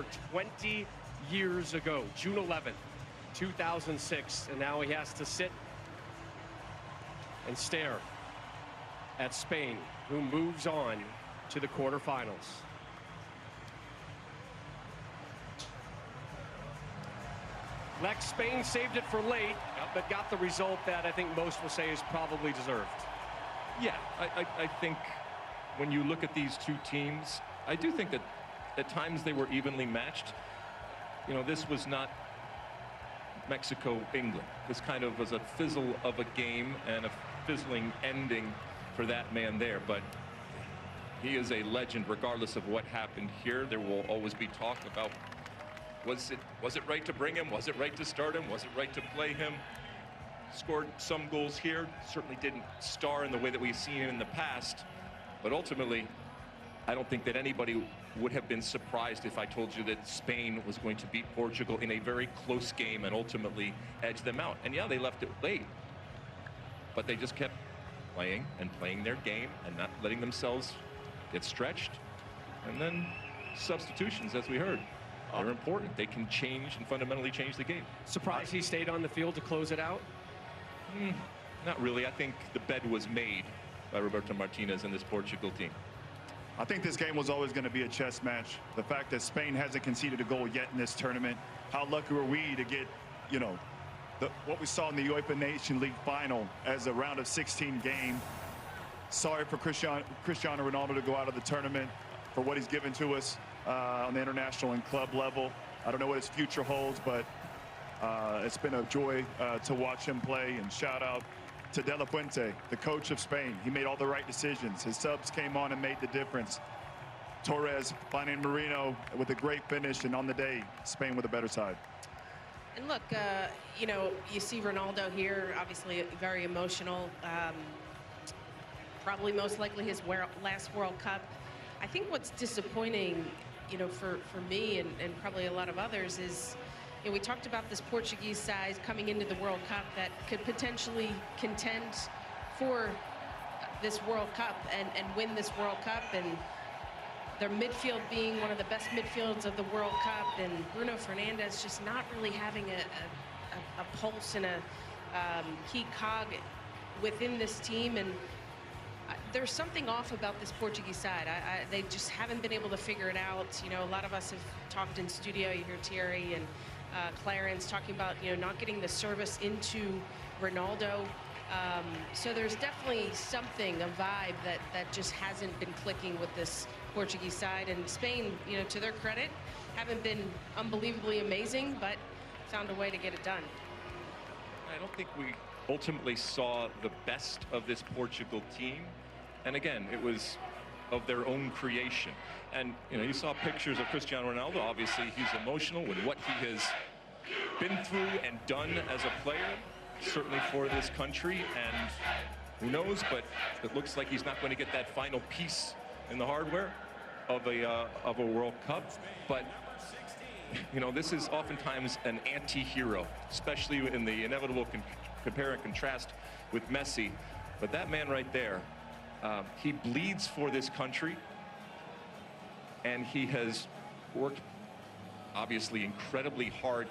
over 20 years ago, June 11th, 2006. And now he has to sit and stare at Spain, who moves on to the quarterfinals. Lex, Spain saved it for late, but got the result that I think most will say is probably deserved. Yeah, I think when you look at these two teams, I do think that at times they were evenly matched. You know, this was not Mexico-England. This kind of was a fizzle of a game and a fizzling ending for that man there. But he is a legend regardless of what happened here. There will always be talk about was it right to bring him? Was it right to start him? Was it right to play him? Scored some goals here. Certainly didn't star in the way that we've seen him in the past. But ultimately, I don't think that anybody would have been surprised if I told you that Spain was going to beat Portugal in a very close game and ultimately edge them out. And yeah, they left it late, but they just kept playing and playing their game and not letting themselves get stretched. And then substitutions, as we heard. They're important. They can change and fundamentally change the game. Surprised he stayed on the field to close it out? Not really. I think the bed was made by Roberto Martinez and this Portugal team. I think this game was always going to be a chess match. The fact that Spain hasn't conceded a goal yet in this tournament, how lucky were we to get, you know, what we saw in the UEFA Nation League final as a round of 16 game. Sorry for Cristiano Ronaldo to go out of the tournament for what he's given to us on the international and club level. I don't know what his future holds, but it's been a joy to watch him play. And shout out to De La Fuente, the coach of Spain. He made all the right decisions. His subs came on and made the difference. Torres finding Marino with a great finish, and on the day, Spain with a better side. And look, you know, you see Ronaldo here, obviously very emotional. Probably most likely his last World Cup. I think what's disappointing, you know, for me and probably a lot of others is, you know, we talked about this Portuguese side coming into the World Cup that could potentially contend for this World Cup and win this World Cup, and their midfield being one of the best midfields of the World Cup, and Bruno Fernandes just not really having a pulse and a key cog within this team. And there's something off about this Portuguese side. They just haven't been able to figure it out. You know, a lot of us have talked in studio. You hear Thierry and Clarence talking about, you know, not getting the service into Ronaldo. So there's definitely something, a vibe that just hasn't been clicking with this Portuguese side. And Spain, you know, to their credit, haven't been unbelievably amazing, but found a way to get it done. I don't think we ultimately saw the best of this Portugal team. And again, it was of their own creation. And, you know, you saw pictures of Cristiano Ronaldo. Obviously, he's emotional with what he has been through and done as a player, certainly for this country. And who knows, but it looks like he's not going to get that final piece in the hardware of a World Cup. But, you know, this is oftentimes an anti-hero, especially in the inevitable compare and contrast with Messi. But that man right there, he bleeds for this country, and he has worked obviously incredibly hard to